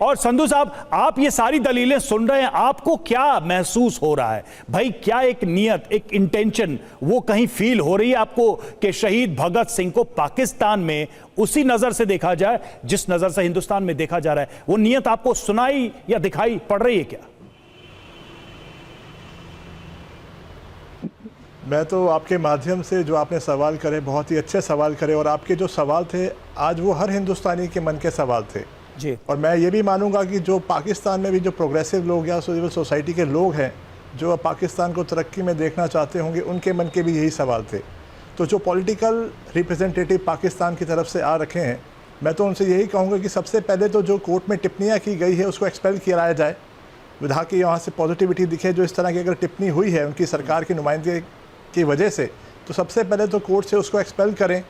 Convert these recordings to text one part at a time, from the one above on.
और संधू साहब, आप ये सारी दलीलें सुन रहे हैं, आपको क्या महसूस हो रहा है भाई? क्या एक नियत, एक इंटेंशन वो कहीं फील हो रही है आपको कि शहीद भगत सिंह को पाकिस्तान में उसी नजर से देखा जाए जिस नजर से हिंदुस्तान में देखा जा रहा है? वो नियत आपको सुनाई या दिखाई पड़ रही है क्या? मैं तो आपके माध्यम से जो आपने सवाल करे, बहुत ही अच्छे सवाल करे, और आपके जो सवाल थे आज वो हर हिंदुस्तानी के मन के सवाल थे जी। और मैं ये भी मानूंगा कि जो पाकिस्तान में भी जो प्रोग्रेसिव लोग या सिविल सोसाइटी के लोग हैं जो पाकिस्तान को तरक्की में देखना चाहते होंगे, उनके मन के भी यही सवाल थे। तो जो पॉलिटिकल रिप्रेजेंटेटिव पाकिस्तान की तरफ से आ रखे हैं, मैं तो उनसे यही कहूँगा कि सबसे पहले तो जो कोर्ट में टिप्पणियाँ की गई है उसको एक्सपेल किया जाए, विधा की यहाँ से पॉजिटिविटी दिखे। जो इस तरह की अगर टिप्पणी हुई है उनकी सरकार की नुमाइंदगी की वजह से, तो सबसे पहले तो कोर्ट से उसको एक्सपेल करें।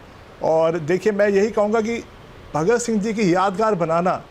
और देखिए, मैं यही कहूँगा कि भगत सिंह जी की यादगार बनाना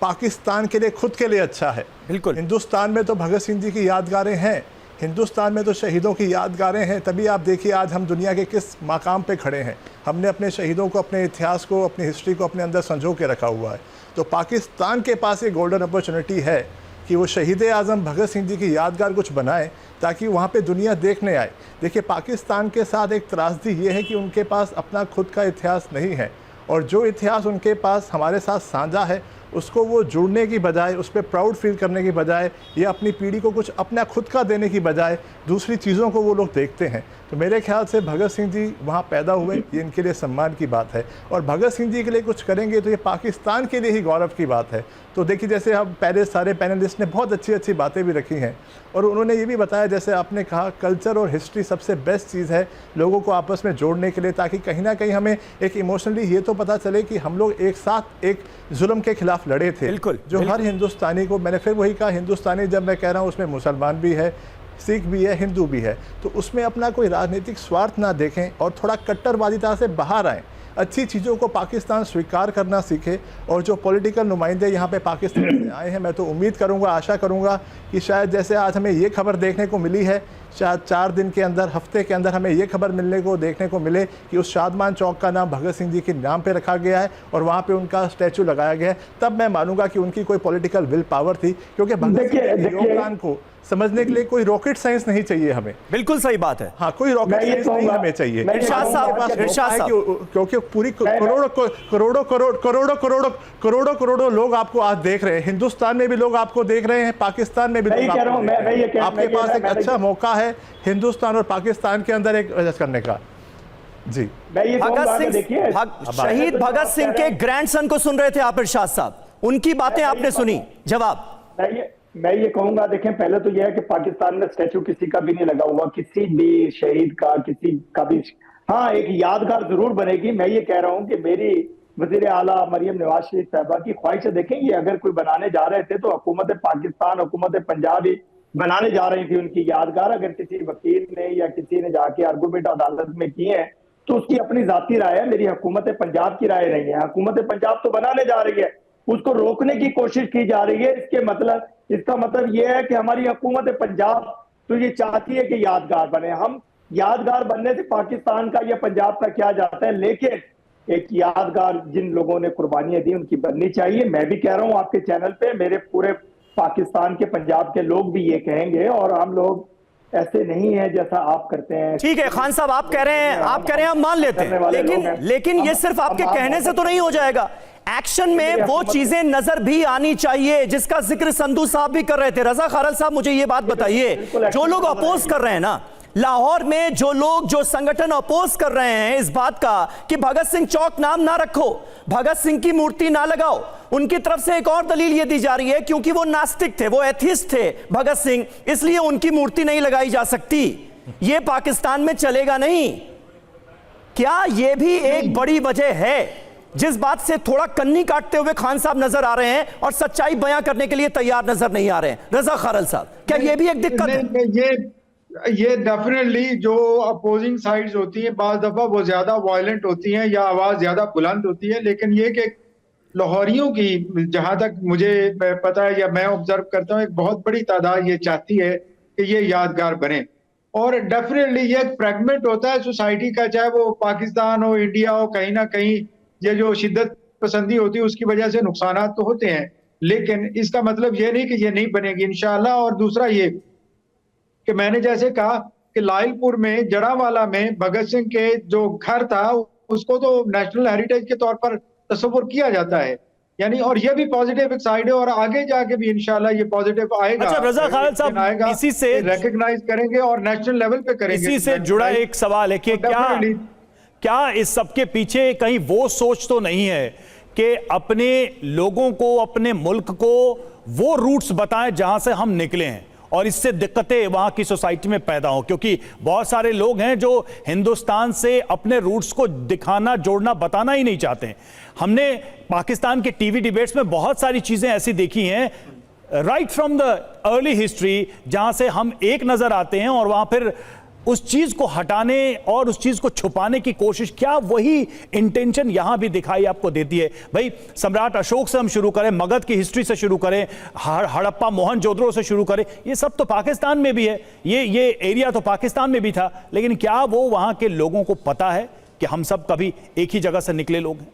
पाकिस्तान के लिए, खुद के लिए अच्छा है। बिल्कुल। हिंदुस्तान में तो भगत सिंह जी की यादगारें हैं, हिंदुस्तान में तो शहीदों की यादगारें हैं, तभी आप देखिए आज हम दुनिया के किस मकाम पे खड़े हैं। हमने अपने शहीदों को, अपने इतिहास को, अपनी हिस्ट्री को अपने अंदर संजो के रखा हुआ है। तो पाकिस्तान के पास एक गोल्डन अपॉर्चुनिटी है कि वो शहीद आज़म भगत सिंह जी की यादगार कुछ बनाए ताकि वहाँ पे दुनिया देखने आए। देखिए, पाकिस्तान के साथ एक त्रासदी ये है कि उनके पास अपना खुद का इतिहास नहीं है, और जो इतिहास उनके पास हमारे साथ साझा है उसको वो जुड़ने की बजाय, उस पर प्राउड फील करने की बजाय, या अपनी पीढ़ी को कुछ अपना खुद का देने की बजाय दूसरी चीज़ों को वो लोग देखते हैं। तो मेरे ख्याल से भगत सिंह जी वहाँ पैदा हुए, ये इनके लिए सम्मान की बात है, और भगत सिंह जी के लिए कुछ करेंगे तो ये पाकिस्तान के लिए ही गौरव की बात है। तो देखिए, जैसे अब पहले सारे पैनलिस्ट ने बहुत अच्छी अच्छी बातें भी रखी हैं, और उन्होंने ये भी बताया, जैसे आपने कहा, कल्चर और हिस्ट्री सबसे बेस्ट चीज़ है लोगों को आपस में जोड़ने के लिए, ताकि कहीं ना कहीं हमें एक इमोशनली ये तो पता चले कि हम लोग एक साथ एक जुल्म के खिलाफ लड़े थे। बिल्कुल, जो हर हिंदुस्तानी को, मैंने फिर वही कहा, हिंदुस्तानी जब मैं कह रहा हूँ उसमें मुसलमान भी है, सिख भी है, हिंदू भी है, तो उसमें अपना कोई राजनीतिक स्वार्थ ना देखें और थोड़ा कट्टरवादिता से बाहर आएँ, अच्छी चीज़ों को पाकिस्तान स्वीकार करना सीखे। और जो पॉलिटिकल नुमाइंदे यहाँ पे पाकिस्तान से आए हैं, मैं तो उम्मीद करूँगा, आशा करूँगा कि शायद जैसे आज हमें ये खबर देखने को मिली है, शायद 4 दिन के अंदर, हफ्ते के अंदर हमें ये खबर देखने को मिले कि उस शादमान चौक का नाम भगत सिंह जी के नाम पे रखा गया है और वहाँ पे उनका स्टैचू लगाया गया है, तब मैं मानूंगा कि उनकी कोई पॉलिटिकल विल पावर थी। क्योंकि भगत सिंह के योगदान को समझने के लिए कोई रॉकेट साइंस नहीं चाहिए हमें। बिल्कुल सही बात है। हाँ, कोई रॉकेट साइंस नहीं हमें चाहिए। इरशाद साहब, क्योंकि पूरी करोड़ों लोग आपको आज देख रहे हैं, हिंदुस्तान में भी लोग आपको देख रहे हैं, पाकिस्तान में भी लोग आपको देख रहे हैं। आपके पास एक अच्छा मौका है हिंदुस्तान और पाकिस्तान के अंदर एक करने का। जी, शहीद भगत सिंह के ग्रैंडसन को सुन रहे थे आप इरशाद साहब, उनकी बातें आपने सुनी, जवाब? मैं ये कहूंगा, देखें, पहले तो यह है कि पाकिस्तान में स्टैचू किसी का भी नहीं लगा हुआ, किसी भी शहीद का, किसी का भी। हाँ, एक यादगार जरूर बनेगी। मैं ये कह रहा हूं कि मेरी वजीर आला मरियम नवाज शरीफ साहबा की ख्वाहिश है, देखें, ये अगर कोई बनाने जा रहे थे तो हुकूमत पाकिस्तान, हुकूमत पंजाब ही बनाने जा रही थी उनकी यादगार। अगर किसी वकील ने या किसी ने जाके आर्गूमेंट अदालत में किए हैं तो उसकी अपनी जाती राय है, मेरी हुकूमत पंजाब की राय नहीं है। हुकूमत पंजाब तो बनाने जा रही है, उसको रोकने की कोशिश की जा रही है। इसका मतलब यह है कि हमारी हुकूमत पंजाब तो ये चाहती है कि यादगार बने। हम यादगार बनने से पाकिस्तान का या पंजाब का क्या जाता है, लेकिन एक यादगार जिन लोगों ने कुर्बानियां दी उनकी बननी चाहिए। मैं भी कह रहा हूं आपके चैनल पे, मेरे पूरे पाकिस्तान के, पंजाब के लोग भी ये कहेंगे, और हम लोग ऐसे नहीं है जैसा आप करते हैं। ठीक है खान साहब, आप कह रहे हैं हम मान लेते हैं, लेकिन ये सिर्फ आपके कहने से तो नहीं हो जाएगा। एक्शन में वो चीजें नजर भी आनी चाहिए जिसका जिक्र संधू साहब भी कर रहे थे। रजा खारल साहब, मुझे ये बात बताइए, जो लोग अपोज कर रहे हैं ना लाहौर में, जो संगठन अपोज कर रहे हैं इस बात का कि भगत सिंह चौक नाम ना रखो, भगत सिंह की मूर्ति ना लगाओ, उनकी तरफ से एक और दलील ये दी जा रही है क्योंकि वो नास्तिक थे, वो एथिस्ट थे भगत सिंह, इसलिए उनकी मूर्ति नहीं लगाई जा सकती। ये पाकिस्तान में चलेगा नहीं। क्या ये भी एक बड़ी वजह है जिस बात से थोड़ा कन्नी काटते हुए खान साहब नजर आ रहे हैं और सच्चाई बयां करने के लिए तैयार नजर नहीं आ रहे हैं? रजा खारल साहब, क्या ये भी एक दिक्कत है? ये डेफिनेटली जो अपोजिंग साइड्स होती हैं बाज दफा वो ज्यादा वायलेंट होती हैं या आवाज ज्यादा बुलंद होती है, लेकिन ये कि लाहौरियों की, जहां तक मुझे पता है या मैं ऑब्जर्व करता हूँ, एक बहुत बड़ी तादाद ये चाहती है कि ये यादगार बने। और डेफिनेटली ये एक फ्रेगमेंट होता है सोसाइटी का, चाहे वो पाकिस्तान हो, इंडिया हो, कहीं ना कहीं ये जो शिद्दत पसंदी होती है उसकी वजह से नुकसान तो होते हैं। लेकिन इसका मतलब ये नहीं कि ये नहीं बनेगी इंशाअल्लाह। और दूसरा ये कि मैंने जैसे कहा कि लाइलपुर में, जड़ावाला में भगत सिंह के जो घर था उसको तो नेशनल हेरिटेज के तौर पर तस्वुर किया जाता है, यानी, और ये भी पॉजिटिव एक साइड है, और आगे जाके भी इंशाल्लाह ये पॉजिटिव आएगा। अच्छा रजा खालिद साहब, इसी से रिकॉग्नाइज करेंगे और नेशनल लेवल पे करेंगे। इसी से जुड़ा एक सवाल है कि क्या इस सबके पीछे कहीं वो सोच तो नहीं है कि अपने लोगों को, अपने मुल्क को वो रूट्स बताएं जहां से हम निकले हैं, और इससे दिक्कतें वहां की सोसाइटी में पैदा हो, क्योंकि बहुत सारे लोग हैं जो हिंदुस्तान से अपने रूट्स को दिखाना, जोड़ना, बताना ही नहीं चाहते हैं। हमने पाकिस्तान के टीवी डिबेट्स में बहुत सारी चीजें ऐसी देखी हैं right from the early history, जहां से हम एक नजर आते हैं और वहां फिर उस चीज को हटाने और उस चीज को छुपाने की कोशिश, क्या वही इंटेंशन यहां भी दिखाई आपको देती है? भाई सम्राट अशोक से हम शुरू करें, मगध की हिस्ट्री से शुरू करें, हड़प्पा मोहनजोदड़ो से शुरू करें, ये सब तो पाकिस्तान में भी है, ये एरिया तो पाकिस्तान में भी था, लेकिन क्या वो वहां के लोगों को पता है कि हम सब कभी एक ही जगह से निकले लोग हैं?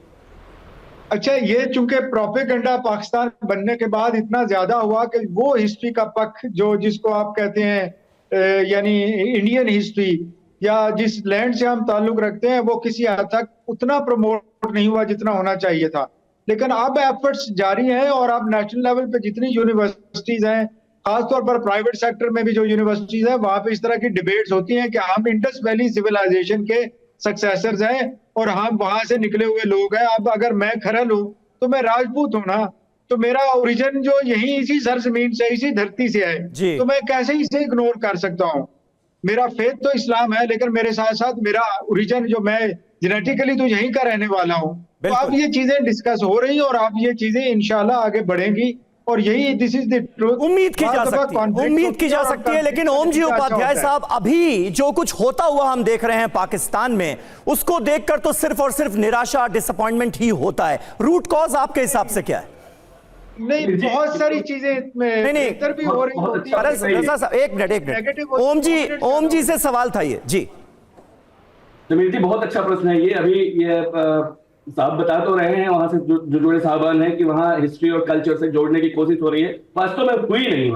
अच्छा, ये चूंकि प्रोपेगेंडा पाकिस्तान बनने के बाद इतना ज्यादा हुआ कि वो हिस्ट्री का पक्ष जो, जिसको आप कहते हैं यानी इंडियन हिस्ट्री, या जिस लैंड से हम ताल्लुक रखते हैं, वो किसी हद तक उतना प्रमोट नहीं हुआ जितना होना चाहिए था। लेकिन अब एफर्ट्स जारी हैं, और अब नेशनल लेवल पे जितनी यूनिवर्सिटीज हैं, खासतौर पर प्राइवेट सेक्टर में भी जो यूनिवर्सिटीज हैं, वहां पे इस तरह की डिबेट्स होती हैं कि हम इंडस वैली सिविलाइजेशन के सक्सेसर्स हैं और हम वहां से निकले हुए लोग हैं। अब अगर मैं खरल हूं तो मैं राजपूत हूं ना, तो मेरा ओरिजिन जो यही इसी सरजमीन से, इसी धरती से है, तो मैं कैसे इसे इग्नोर कर सकता हूँ? मेरा फेथ तो इस्लाम है, लेकिन मेरे साथ साथ मेरा ओरिजिन जो, मैं जेनेटिकली तो यहीं का रहने वाला हूँ। तो अब ये चीजें डिस्कस हो रही हैं और अब ये चीजें इंशाल्लाह आगे बढ़ेंगी, और यही दिस इज द ट्रूथ। उम्मीद की जा सकती है। लेकिन ओम जी उपाध्याय साहब, अभी जो कुछ होता हुआ हम देख रहे हैं पाकिस्तान में, उसको देखकर तो सिर्फ और सिर्फ निराशा, डिसअपॉइंटमेंट ही होता है। रूट कॉज आपके हिसाब से क्या है? नहीं, बहुत सारी चीजें बेहतर भी हो रही होती है। एक मिनट ओम जी से सवाल था ये जी। जमील जी, बहुत अच्छा प्रश्न है ये। अभी ये साहब बता तो रहे हैं, वहां से जो जुड़े साहबान हैं कि वहां हिस्ट्री और कल्चर से जोड़ने की कोशिश हो रही है, वास्तव में हुई नहीं।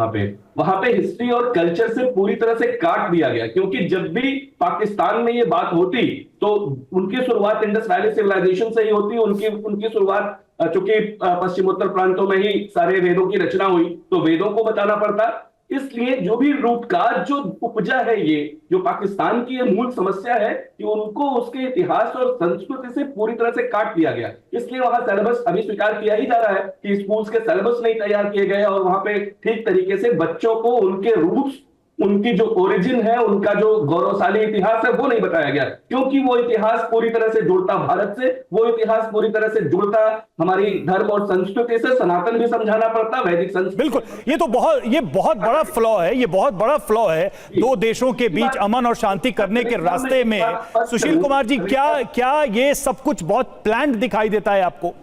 वहां पे हिस्ट्री और कल्चर से पूरी तरह से काट दिया गया, क्योंकि जब भी पाकिस्तान में ये बात होती तो उनकी शुरुआत इंडस वैली सिविलाइजेशन से ही होती। उनकी शुरुआत चूंकि पश्चिमोत्तर प्रांतों में ही सारे वेदों की रचना हुई, तो वेदों को बताना पड़ता। इसलिए जो भी रूट का जो उपजा है, ये जो पाकिस्तान की ये मूल समस्या है कि उनको उसके इतिहास और संस्कृति से पूरी तरह से काट दिया गया। इसलिए वहां सिलेबस अभी स्वीकार किया ही जा रहा है कि स्कूल्स के सिलेबस नहीं तैयार किए गए, और वहां पे ठीक तरीके से बच्चों को उनके रूट्स, उनकी जो ओरिजिन है, उनका जो गौरवशाली इतिहास है, वो नहीं बताया गया, क्योंकि वो इतिहास पूरी तरह से जुड़ता भारत से, वो इतिहास पूरी तरह से जुड़ता हमारी धर्म और संस्कृति से। सनातन भी समझाना पड़ता, वैदिक संस्कृति। बिल्कुल, ये बहुत बड़ा फ्लॉ है, ये बहुत बड़ा फ्लॉ है दो देशों के बीच अमन और शांति करने के रास्ते में। सुशील कुमार जी, क्या ये सब कुछ बहुत प्लान्ड दिखाई देता है आपको?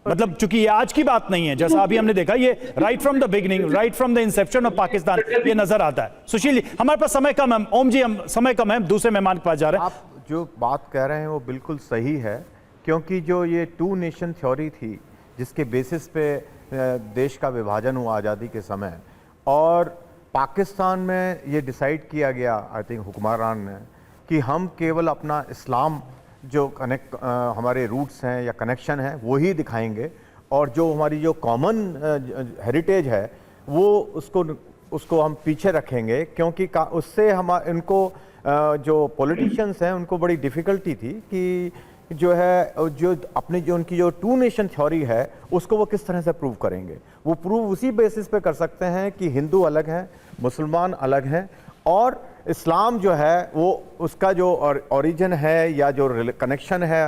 मतलब चूंकि ये आज की बात नहीं है, जैसा अभी हमने देखा, ये right from the beginning, right from the Inception of Pakistan ये नजर आता है। सुशील जी, हमारे पास समय कम है, ओम जी हम समय कम है, दूसरे मेहमान के पास जा रहे हैं। आप जो बात कह रहे हैं वो बिल्कुल सही है, क्योंकि जो ये टू नेशन थ्योरी थी जिसके बेसिस पे देश का विभाजन हुआ आज़ादी के समय, और पाकिस्तान में ये डिसाइड किया गया, आई थिंक हुक्मरान ने, कि हम केवल अपना इस्लाम जो हमारे रूट्स हैं या कनेक्शन है वो ही दिखाएंगे, और जो हमारी जो कॉमन हेरिटेज है वो उसको हम पीछे रखेंगे, क्योंकि उससे इनको जो पॉलिटिशियंस हैं उनको बड़ी डिफ़िकल्टी थी कि जो उनकी जो टू नेशन थ्योरी है उसको वो किस तरह से प्रूव करेंगे। वो प्रूव उसी बेसिस पे कर सकते हैं कि हिंदू अलग हैं, मुसलमान अलग हैं, और इस्लाम जो है वो उसका जो ओरिजिन है या जो कनेक्शन है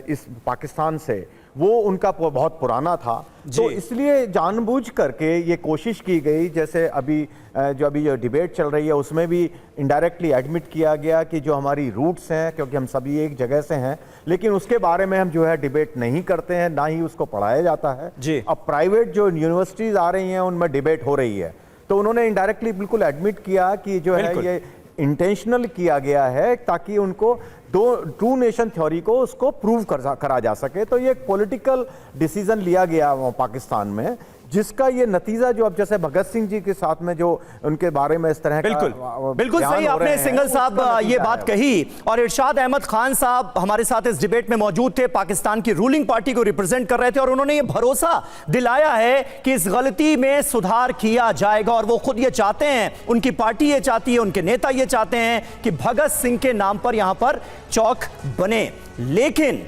इस पाकिस्तान से, वो उनका बहुत पुराना था। तो इसलिए जानबूझ करके ये कोशिश की गई, जैसे अभी जो डिबेट चल रही है उसमें भी इनडायरेक्टली एडमिट किया गया कि जो हमारी रूट्स हैं, क्योंकि हम सभी एक जगह से हैं, लेकिन उसके बारे में हम जो है डिबेट नहीं करते हैं, ना ही उसको पढ़ाया जाता है। अब प्राइवेट जो यूनिवर्सिटीज़ आ रही हैं उनमें डिबेट हो रही है, तो उन्होंने इनडायरेक्टली बिल्कुल एडमिट किया कि जो है ये इंटेंशनल किया गया है ताकि उनको टू नेशन थ्योरी को उसको प्रूव करा जा सके। तो ये एक पॉलिटिकल डिसीजन लिया गया पाकिस्तान में, जिसका ये नतीजा जो अब जैसे भगत सिंह जी के साथ में जो उनके बारे में इस तरह बिल्कुल बिल्कुल सही आपने सिंघल साहब ये बात कही। और इरशाद अहमद खान साहब हमारे साथ इस डिबेट में मौजूद थे, पाकिस्तान की रूलिंग पार्टी को रिप्रेजेंट कर रहे थे, और उन्होंने ये भरोसा दिलाया है कि इस गलती में सुधार किया जाएगा। और वो खुद ये चाहते हैं, उनकी पार्टी ये चाहती है, उनके नेता ये चाहते हैं कि भगत सिंह के नाम पर यहां पर चौक बने। लेकिन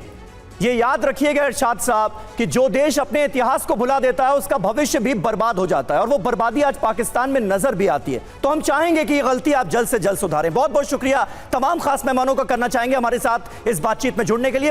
ये याद रखिएगा इरशाद साहब कि जो देश अपने इतिहास को भुला देता है उसका भविष्य भी बर्बाद हो जाता है, और वो बर्बादी आज पाकिस्तान में नजर भी आती है। तो हम चाहेंगे कि ये गलती आप जल्द से जल्द सुधारें। बहुत बहुत शुक्रिया तमाम खास मेहमानों का करना चाहेंगे हमारे साथ इस बातचीत में जुड़ने के लिए।